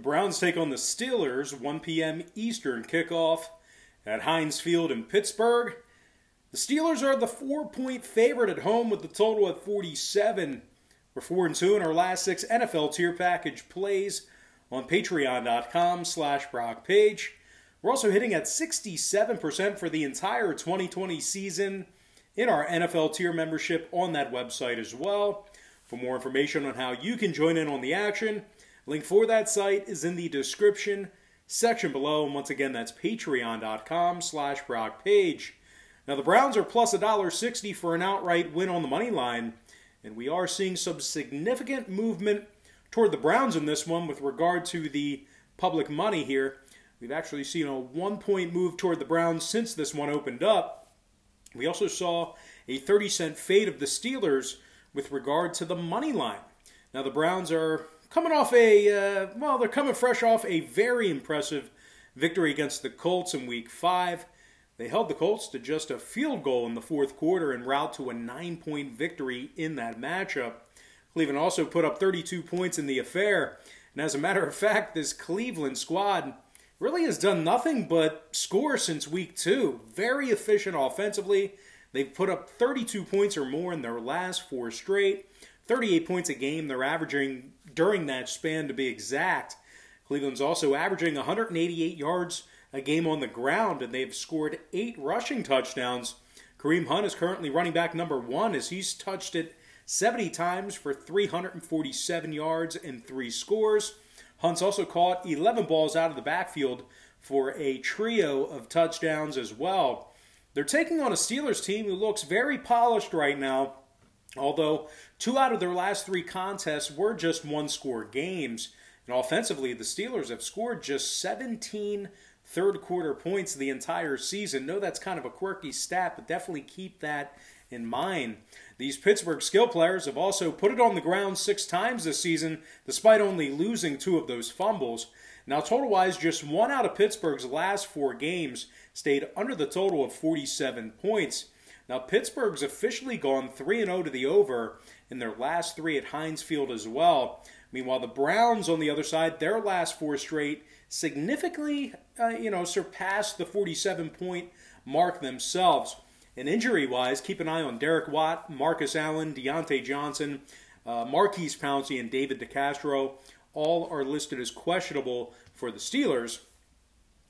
Browns take on the Steelers, 1 p.m. Eastern kickoff at Heinz Field in Pittsburgh. The Steelers are the 4-point favorite at home with the total at 47. We're 4-2 in our last 6 NFL tier package plays on patreon.com/BrockPage. We're also hitting at 67% for the entire 2020 season in our NFL tier membership on that website as well. For more information on how you can join in on the action, link for that site is in the description section below. And once again, that's patreon.com/BrockPage. Now, the Browns are plus $1.60 for an outright win on the money line, and we are seeing some significant movement toward the Browns in this one with regard to the public money here. We've actually seen a 1-point move toward the Browns since this one opened up. We also saw a 30-cent fade of the Steelers with regard to the money line. Now, the Browns are coming off they're coming fresh off a very impressive victory against the Colts in Week 5. They held the Colts to just a field goal in the fourth quarter en route to a 9-point victory in that matchup. Cleveland also put up 32 points in the affair. And as a matter of fact, this Cleveland squad really has done nothing but score since Week 2. Very efficient offensively. They've put up 32 points or more in their last 4 straight. 38 points a game they're averaging during that span, to be exact. Cleveland's also averaging 188 yards a game on the ground, and they've scored 8 rushing touchdowns. Kareem Hunt is currently running back number 1 as he's touched it 70 times for 347 yards and 3 scores. Hunt's also caught 11 balls out of the backfield for a trio of touchdowns as well. They're taking on a Steelers team who looks very polished right now, although 2 out of their last 3 contests were just 1-score games. And offensively, the Steelers have scored just 17 third-quarter points the entire season. No, that's kind of a quirky stat, but definitely keep that in mind. These Pittsburgh skill players have also put it on the ground 6 times this season, despite only losing 2 of those fumbles. Now, total-wise, just 1 out of Pittsburgh's last 4 games stayed under the total of 47 points. Now, Pittsburgh's officially gone 3-0 to the over in their last 3 at Heinz Field as well. Meanwhile, the Browns, on the other side, their last 4 straight significantly, surpassed the 47-point mark themselves. And injury-wise, keep an eye on Derek Watt, Marcus Allen, Deontay Johnson, Marquise Pouncey, and David DeCastro. All are listed as questionable for the Steelers.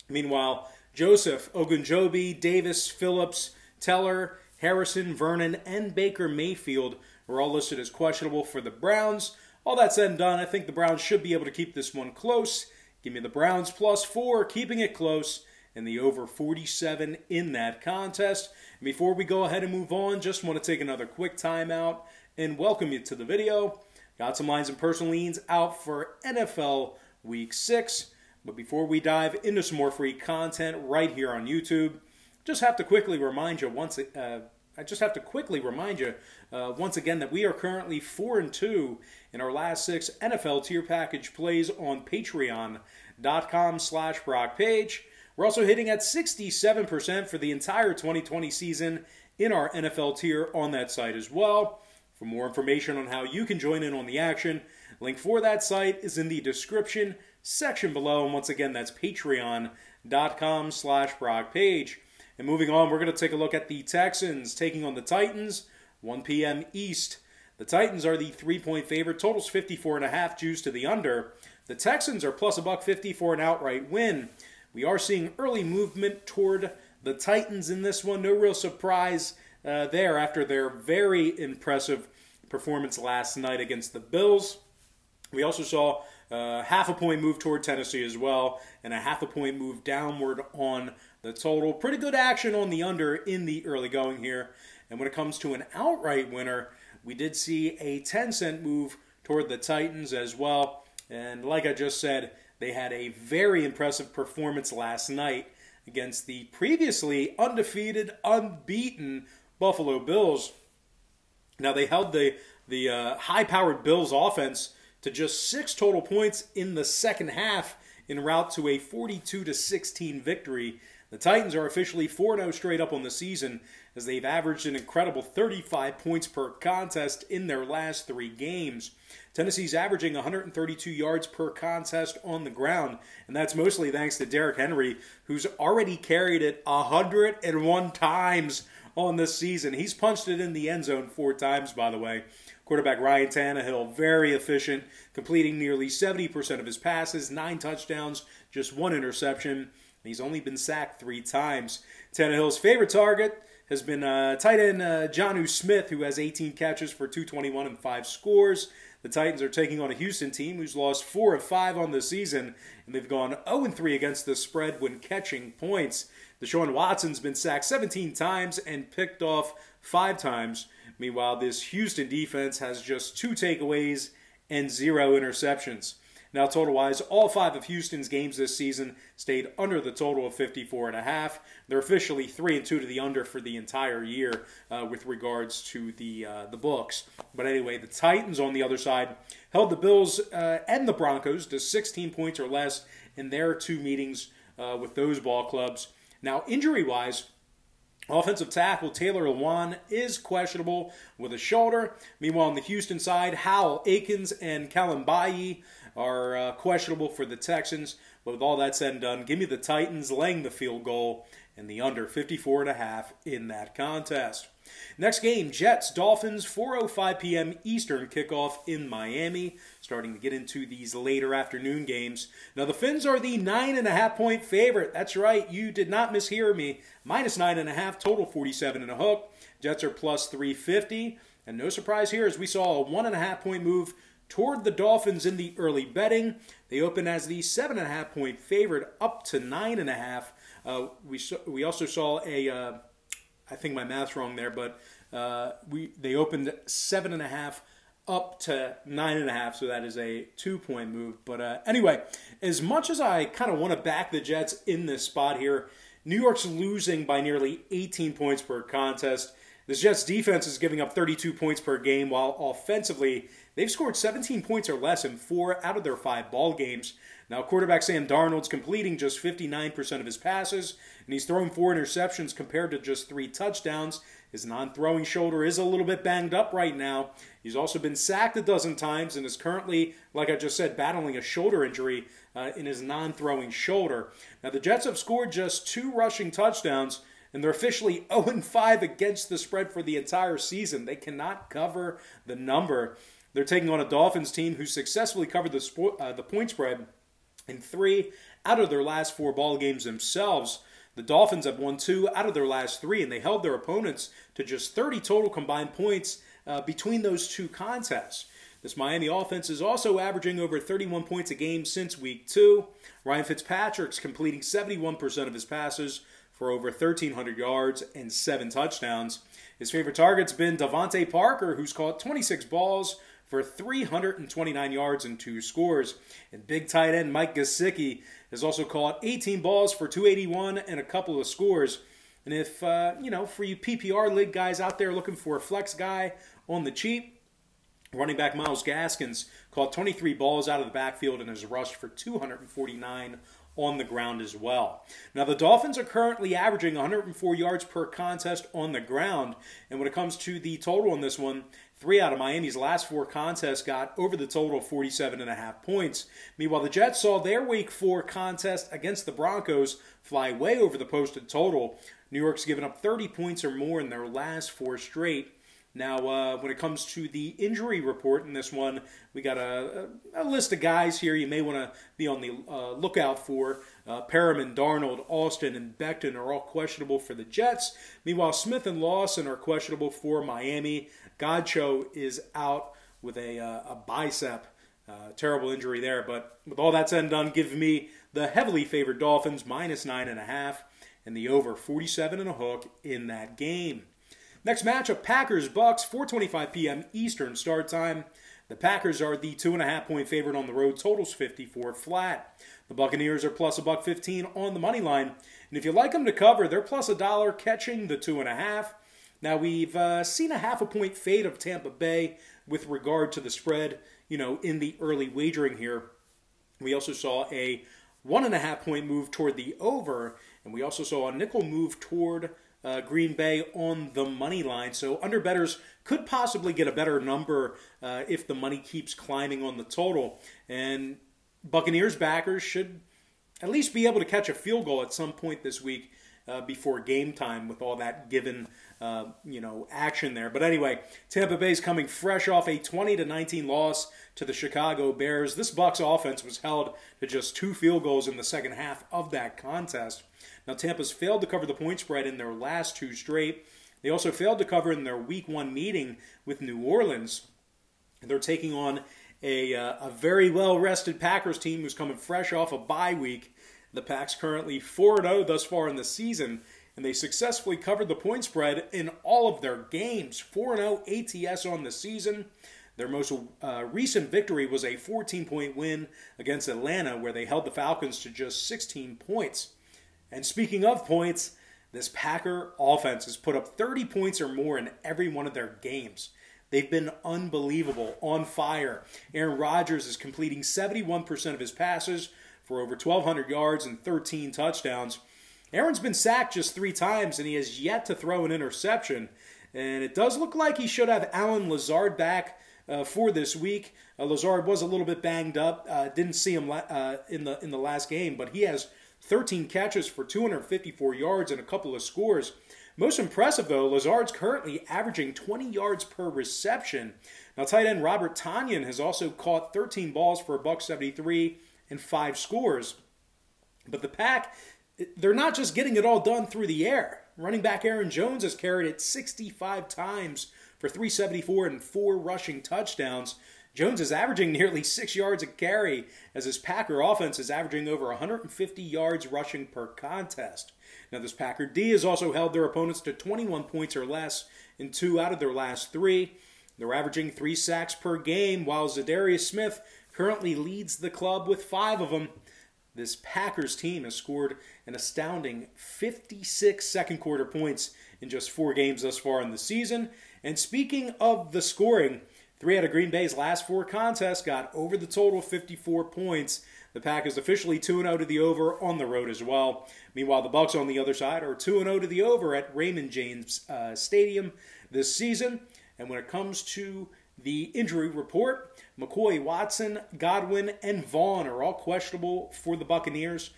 Meanwhile, Joseph, Ogunjobi, Davis, Phillips, Teller, Harrison, Vernon, and Baker Mayfield are all listed as questionable for the Browns. All that said and done, I think the Browns should be able to keep this one close. Give me the Browns +4, keeping it close, and the over 47 in that contest. And before we go ahead and move on, just want to take another quick timeout and welcome you to the video. Got some lines and personal leans out for NFL Week 6. But before we dive into some more free content right here on YouTube, just have to quickly remind you once again that we are currently 4-2 in our last 6 NFL tier package plays on patreon.com/BrockPage. We're also hitting at 67% for the entire 2020 season in our NFL tier on that site as well. For more information on how you can join in on the action, link for that site is in the description section below. And once again, that's patreon.com/BrockPage. And moving on, we're going to take a look at the Texans taking on the Titans, 1 p.m. East. The Titans are the 3-point favorite. Total's 54.5, juice to the under. The Texans are plus $1.50 for an outright win. We are seeing early movement toward the Titans in this one. No real surprise there after their very impressive performance last night against the Bills. We also saw half a point move toward Tennessee as well, and a half a point move downward on the total. Pretty good action on the under in the early going here. And when it comes to an outright winner, we did see a 10-cent move toward the Titans as well. And like I just said, they had a very impressive performance last night against the previously undefeated, unbeaten Buffalo Bills. Now, they held the high-powered Bills offense to just 6 total points in the second half en route to a 42-16 victory The Titans are officially 4-0 straight up on the season as they've averaged an incredible 35 points per contest in their last 3 games. Tennessee's averaging 132 yards per contest on the ground, and that's mostly thanks to Derrick Henry, who's already carried it 101 times on this season. He's punched it in the end zone 4 times, by the way. Quarterback Ryan Tannehill, very efficient, completing nearly 70% of his passes, 9 touchdowns, just 1 interception. He's only been sacked 3 times. Tannehill's favorite target has been tight end Jonnu Smith, who has 18 catches for 221 and 5 scores. The Titans are taking on a Houston team who's lost 4 of 5 on the season, and they've gone 0-3 against the spread when catching points. Deshaun Watson's been sacked 17 times and picked off 5 times. Meanwhile, this Houston defense has just 2 takeaways and 0 interceptions. Now, total-wise, all 5 of Houston's games this season stayed under the total of 54.5. They're officially 3-2 to the under for the entire year with regards to the books. But anyway, the Titans on the other side held the Bills and the Broncos to 16 points or less in their 2 meetings with those ball clubs. Now, injury-wise, offensive tackle Taylor Lewan is questionable with a shoulder. Meanwhile, on the Houston side, Howell, Akins, and Kalimbayi are questionable for the Texans. But with all that said and done, give me the Titans laying the field goal and the under 54.5 in that contest. Next game, Jets, Dolphins, 4:05 p.m. Eastern kickoff in Miami. Starting to get into these later afternoon games. Now, the Fins are the 9.5-point favorite. That's right, you did not mishear me. Minus 9.5, total 47 and a hook. Jets are plus 350. And no surprise here, as we saw a 1.5-point move toward the Dolphins in the early betting. They open as the 7.5-point favorite up to 9.5. We also saw a, I think my math's wrong there, but they opened 7.5 up to 9.5, so that is a 2-point move. But anyway, as much as I kind of want to back the Jets in this spot here, New York's losing by nearly 18 points per contest. This Jets defense is giving up 32 points per game, while offensively, they've scored 17 points or less in 4 out of their 5 ball games. Now, quarterback Sam Darnold's completing just 59% of his passes, and he's throwing 4 interceptions compared to just 3 touchdowns. His non-throwing shoulder is a little bit banged up right now. He's also been sacked a dozen times and is currently, like I just said, battling a shoulder injury in his non-throwing shoulder. Now, the Jets have scored just 2 rushing touchdowns, and they're officially 0-5 against the spread for the entire season. They cannot cover the number. They're taking on a Dolphins team who successfully covered the point spread in 3 out of their last 4 ball games themselves. The Dolphins have won 2 out of their last 3, and they held their opponents to just 30 total combined points between those 2 contests. This Miami offense is also averaging over 31 points a game since week 2. Ryan Fitzpatrick's completing 71% of his passes for over 1,300 yards and 7 touchdowns. His favorite target's been Devontae Parker, who's caught 26 balls for 329 yards and 2 scores. And big tight end Mike Gesicki has also caught 18 balls for 281 and a couple of scores. And if, for you PPR league guys out there looking for a flex guy on the cheap, running back Myles Gaskins caught 23 balls out of the backfield and has rushed for 249 on the ground as well. Now, the Dolphins are currently averaging 104 yards per contest on the ground. And when it comes to the total on this one, 3 out of Miami's last 4 contests got over the total of 47.5 points. Meanwhile, the Jets saw their Week 4 contest against the Broncos fly way over the posted total. New York's given up 30 points or more in their last 4 straight. Now, when it comes to the injury report in this one, we got a list of guys here you may want to be on the lookout for. Perriman, Darnold, Austin, and Becton are all questionable for the Jets. Meanwhile, Smith and Lawson are questionable for Miami. Godcho is out with a bicep. Terrible injury there. But with all that said and done, give me the heavily favored Dolphins minus 9.5 and the over 47 and a hook in that game. Next matchup, Packers-Bucks, 4:25 p.m. Eastern start time. The Packers are the 2.5-point favorite on the road. Total's 54 flat. The Buccaneers are plus $1.15 on the money line. And if you like them to cover, they're plus $1 catching the 2.5. Now, we've seen a 0.5-point fade of Tampa Bay with regard to the spread, in the early wagering here. We also saw a 1.5 point move toward the over, and we also saw a nickel move toward Green Bay on the money line. So underbettors could possibly get a better number if the money keeps climbing on the total. And Buccaneers backers should at least be able to catch a field goal at some point this week before game time with all that given action there. But anyway, Tampa Bay's coming fresh off a 20-19 loss to the Chicago Bears. This Bucs offense was held to just 2 field goals in the second half of that contest. Now, Tampa's failed to cover the point spread in their last 2 straight. They also failed to cover in their Week 1 meeting with New Orleans. They're taking on a very well-rested Packers team who's coming fresh off a bye week. The Packs currently 4-0 thus far in the season, and they successfully covered the point spread in all of their games. 4-0 ATS on the season. Their most recent victory was a 14-point win against Atlanta, where they held the Falcons to just 16 points. And speaking of points, this Packer offense has put up 30 points or more in every one of their games. They've been unbelievable, on fire. Aaron Rodgers is completing 71% of his passes for over 1,200 yards and 13 touchdowns. Aaron's been sacked just 3 times, and he has yet to throw an interception. And it does look like he should have Allen Lazard back for this week. Lazard was a little bit banged up. Didn't see him in the last game, but he has 13 catches for 254 yards and a couple of scores. Most impressive, though, Lazard's currently averaging 20 yards per reception. Now, tight end Robert Tonyan has also caught 13 balls for $173 and 5 scores. But the Pack, they're not just getting it all done through the air. Running back Aaron Jones has carried it 65 times for $374 and 4 rushing touchdowns. Jones is averaging nearly 6 yards a carry as his Packer offense is averaging over 150 yards rushing per contest. Now, this Packer D has also held their opponents to 21 points or less in 2 out of their last 3. They're averaging 3 sacks per game, while Zadarius Smith currently leads the club with 5 of them. This Packers team has scored an astounding 56 second-quarter points in just 4 games thus far in the season. And speaking of the scoring, 3 out of Green Bay's last 4 contests got over the total 54 points. The Pack is officially 2-0 to the over on the road as well. Meanwhile, the Bucs on the other side are 2-0 to the over at Raymond James Stadium this season. And when it comes to the injury report, McCoy, Watson, Godwin, and Vaughn are all questionable for the Buccaneers.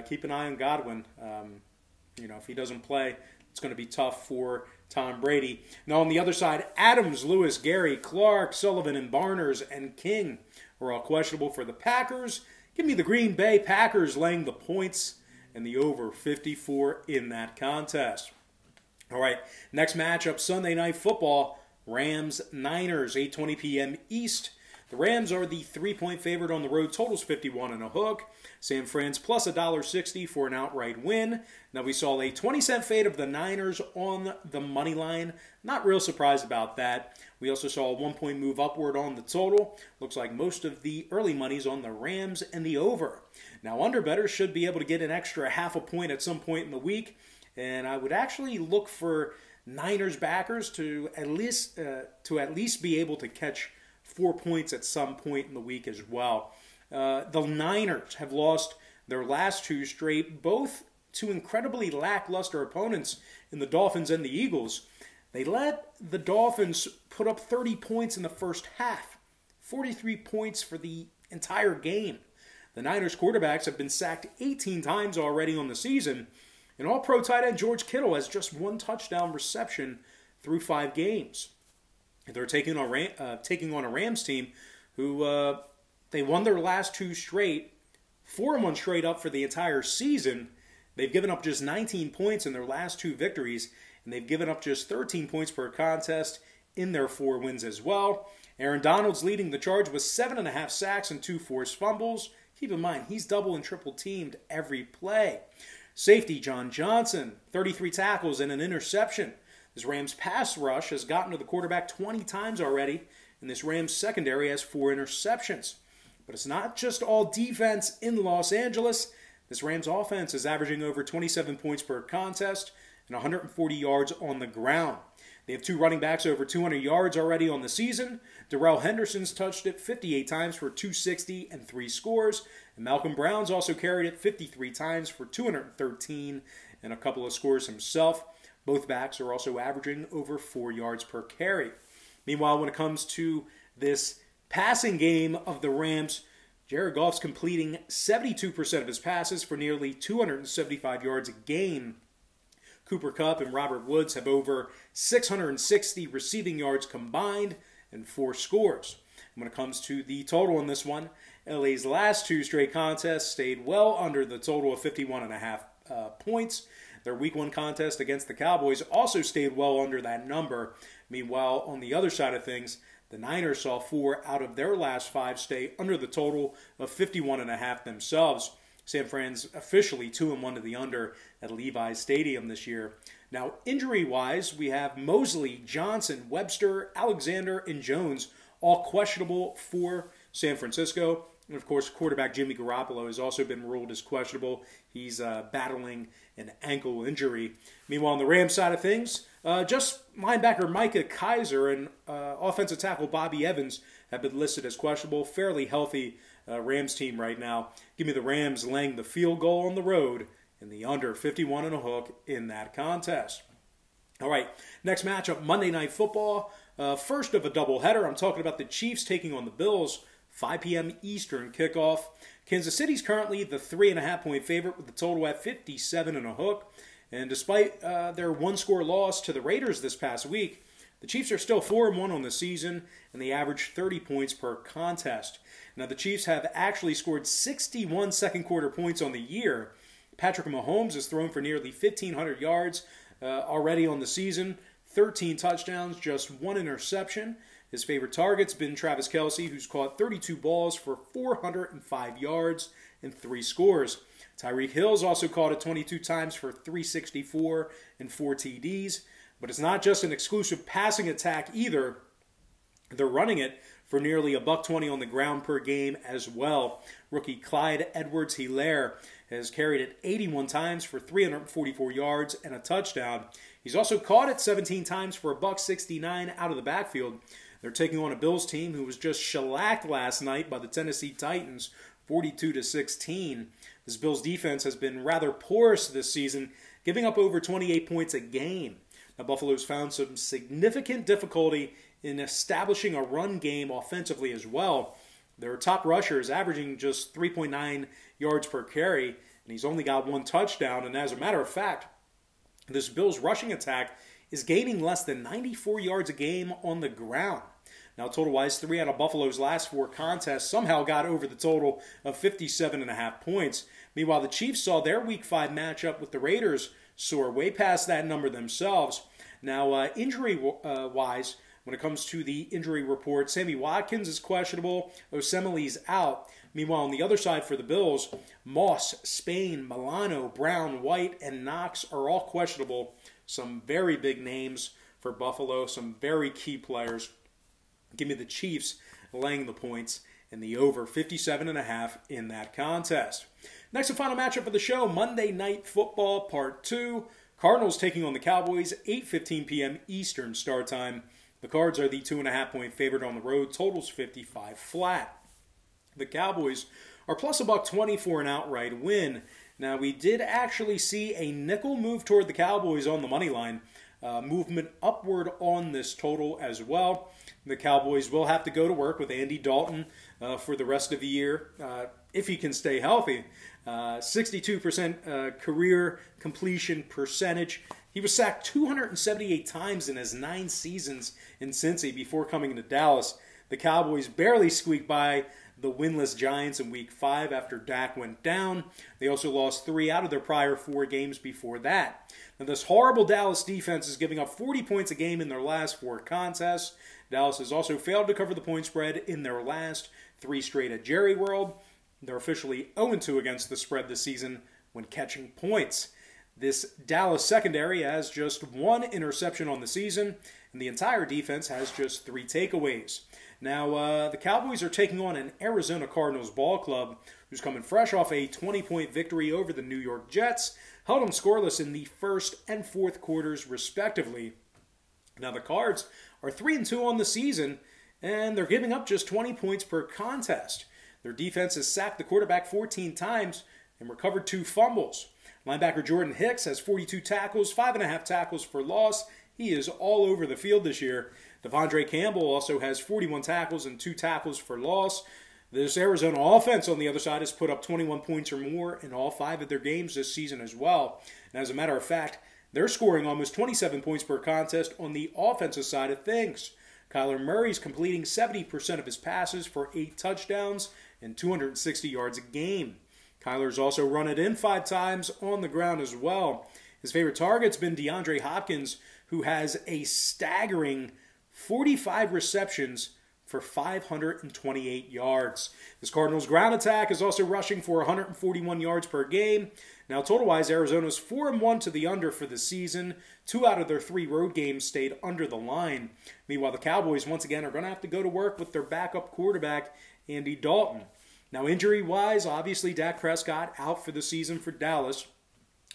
Keep an eye on Godwin. If he doesn't play, it's going to be tough for Tom Brady. Now, on the other side, Adams, Lewis, Gary, Clark, Sullivan, and Barners, and King are all questionable for the Packers. Give me the Green Bay Packers laying the points and the over 54 in that contest. All right, next matchup, Sunday Night Football, Rams-Niners, 8:20 p.m. East. The Rams are the 3-point favorite on the road. Total's 51 and a hook. San Fran's plus $1.60 for an outright win. Now, we saw a 20-cent fade of the Niners on the money line. Not real surprised about that. We also saw a 1-point move upward on the total. Looks like most of the early money's on the Rams and the over. Now, underbettors should be able to get an extra half a point at some point in the week. And I would actually look for Niners backers to at least be able to catch 4 points at some point in the week as well. The Niners have lost their last 2 straight, both to incredibly lackluster opponents in the Dolphins and the Eagles. They let the Dolphins put up 30 points in the first half, 43 points for the entire game. The Niners quarterbacks have been sacked 18 times already on the season, and All-Pro tight end George Kittle has just 1 touchdown reception through 5 games. They're taking on a Rams team who they won their last 2 straight, 4-1 straight up for the entire season. They've given up just 19 points in their last 2 victories, and they've given up just 13 points per contest in their 4 wins as well. Aaron Donald's leading the charge with 7.5 sacks and 2 forced fumbles. Keep in mind, he's double and triple teamed every play. Safety John Johnson, 33 tackles and an interception. This Rams pass rush has gotten to the quarterback 20 times already, and this Rams secondary has 4 interceptions. But it's not just all defense in Los Angeles. This Rams offense is averaging over 27 points per contest and 140 yards on the ground. They have 2 running backs over 200 yards already on the season. Darrell Henderson's touched it 58 times for 260 and 3 scores. And Malcolm Brown's also carried it 53 times for 213 and a couple of scores himself. Both backs are also averaging over 4 yards per carry. Meanwhile, when it comes to this passing game of the Rams, Jared Goff's completing 72% of his passes for nearly 275 yards a game. Cooper Kupp and Robert Woods have over 660 receiving yards combined and 4 scores. And when it comes to the total in this one, LA's last 2 straight contests stayed well under the total of 51.5 points. Their Week 1 contest against the Cowboys also stayed well under that number. Meanwhile, on the other side of things, the Niners saw 4 out of their last 5 stay under the total of 51.5 themselves. San Fran's officially 2-1 to the under at Levi's Stadium this year. Now, injury-wise, we have Mosley, Johnson, Webster, Alexander, and Jones all questionable for San Francisco. And, of course, quarterback Jimmy Garoppolo has also been ruled as questionable. He's battling an ankle injury. Meanwhile, on the Rams side of things, just linebacker Micah Kiser and offensive tackle Bobby Evans have been listed as questionable. Fairly healthy Rams team right now. Give me the Rams laying the field goal on the road and the under 51 and a hook in that contest. All right, next matchup, Monday Night Football. First of a doubleheader. I'm talking about the Chiefs taking on the Bills. 5 p.m. Eastern kickoff. Kansas City's currently the 3.5-point favorite with the total at 57 and a hook. And despite their 1-score loss to the Raiders this past week, the Chiefs are still 4-1 on the season, and they average 30 points per contest. Now, the Chiefs have actually scored 61 second-quarter points on the year. Patrick Mahomes has thrown for nearly 1,500 yards already on the season, 13 touchdowns, just 1 interception. His favorite target's been Travis Kelce, who's caught 32 balls for 405 yards and 3 scores. Tyreek Hill's also caught it 22 times for 364 and 4 TDs. But it's not just an exclusive passing attack either. They're running it for nearly $120 on the ground per game as well. Rookie Clyde Edwards-Helaire has carried it 81 times for 344 yards and a touchdown. He's also caught it 17 times for $169 out of the backfield. They're taking on a Bills team who was just shellacked last night by the Tennessee Titans, 42-16. This Bills defense has been rather porous this season, giving up over 28 points a game. Now, Buffalo's found some significant difficulty in establishing a run game offensively as well. Their top rusher is averaging just 3.9 yards per carry, and he's only got 1 touchdown. And as a matter of fact, this Bills rushing attack is gaining less than 94 yards a game on the ground. Now, total-wise, 3 out of Buffalo's last 4 contests somehow got over the total of 57.5 points. Meanwhile, the Chiefs saw their Week 5 matchup with the Raiders soar way past that number themselves. Now, injury-wise, when it comes to the injury report, Sammy Watkins is questionable. Osemele's out. Meanwhile, on the other side for the Bills, Moss, Spain, Milano, Brown, White, and Knox are all questionable. Some very big names for Buffalo, some very key players. Give me the Chiefs laying the points and the over 57.5 in that contest. Next and final matchup of the show, Monday Night Football Part 2. Cardinals taking on the Cowboys, 8:15 p.m. Eastern start time. The Cards are the 2.5-point favorite on the road. Total's 55 flat. The Cowboys are plus $1.20 for an outright win. Now, we did actually see a nickel move toward the Cowboys on the money line. Movement upward on this total as well. The Cowboys will have to go to work with Andy Dalton for the rest of the year if he can stay healthy. 62% career completion percentage. He was sacked 278 times in his 9 seasons in Cincy before coming to Dallas. The Cowboys barely squeaked by the winless Giants in Week 5 after Dak went down. They also lost 3 out of their prior 4 games before that. Now, this horrible Dallas defense is giving up 40 points a game in their last 4 contests. Dallas has also failed to cover the point spread in their last 3 straight at Jerry World. They're officially 0-2 against the spread this season when catching points. This Dallas secondary has just 1 interception on the season, and the entire defense has just 3 takeaways. Now, the Cowboys are taking on an Arizona Cardinals ball club who's coming fresh off a 20-point victory over the New York Jets, held them scoreless in the first and fourth quarters, respectively. Now, the Cards are 3-2 on the season, and they're giving up just 20 points per contest. Their defense has sacked the quarterback 14 times and recovered 2 fumbles. Linebacker Jordan Hicks has 42 tackles, 5.5 tackles for loss. He is all over the field this year. Devondre Campbell also has 41 tackles and 2 tackles for loss. This Arizona offense on the other side has put up 21 points or more in all 5 of their games this season as well. And as a matter of fact, they're scoring almost 27 points per contest on the offensive side of things. Kyler Murray's completing 70% of his passes for 8 touchdowns and 260 yards a game. Kyler's also run it in 5 times on the ground as well. His favorite target's been DeAndre Hopkins, who has a staggering 45 receptions for 528 yards. This Cardinals ground attack is also rushing for 141 yards per game. Now, total-wise, Arizona's 4-1 to the under for the season. 2 out of their 3 road games stayed under the line. Meanwhile, the Cowboys, once again, are going to have to go to work with their backup quarterback, Andy Dalton. Now, injury-wise, obviously, Dak Prescott out for the season for Dallas.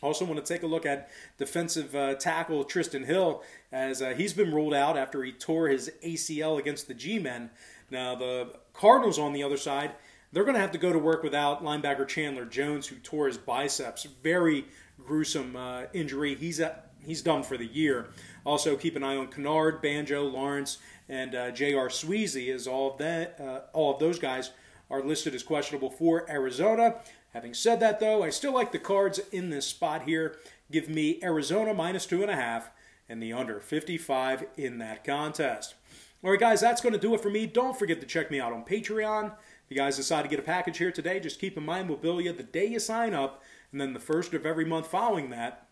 Also want to take a look at defensive tackle Tristan Hill, as he's been ruled out after he tore his ACL against the G-Men. Now, the Cardinals on the other side, they're going to have to go to work without linebacker Chandler Jones, who tore his biceps. Very gruesome injury. He's done for the year. Also, keep an eye on Kennard, Banjo, Lawrence, and J.R. Sweezy, as all of those guys are listed as questionable for Arizona. Having said that, though, I still like the Cards in this spot here. Give me Arizona minus 2.5 and the under 55 in that contest. All right, guys, that's going to do it for me. Don't forget to check me out on Patreon. If you guys decide to get a package here today, just keep in mind we'll bill you the day you sign up and then the first of every month following that.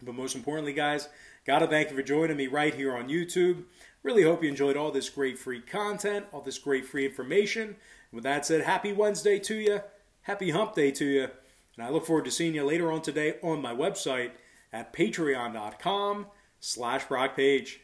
But most importantly, guys, got to thank you for joining me right here on YouTube. Really hope you enjoyed all this great free content, all this great free information. And with that said, happy Wednesday to you. Happy hump day to you. And I look forward to seeing you later on today on my website at patreon.com/BrockPage.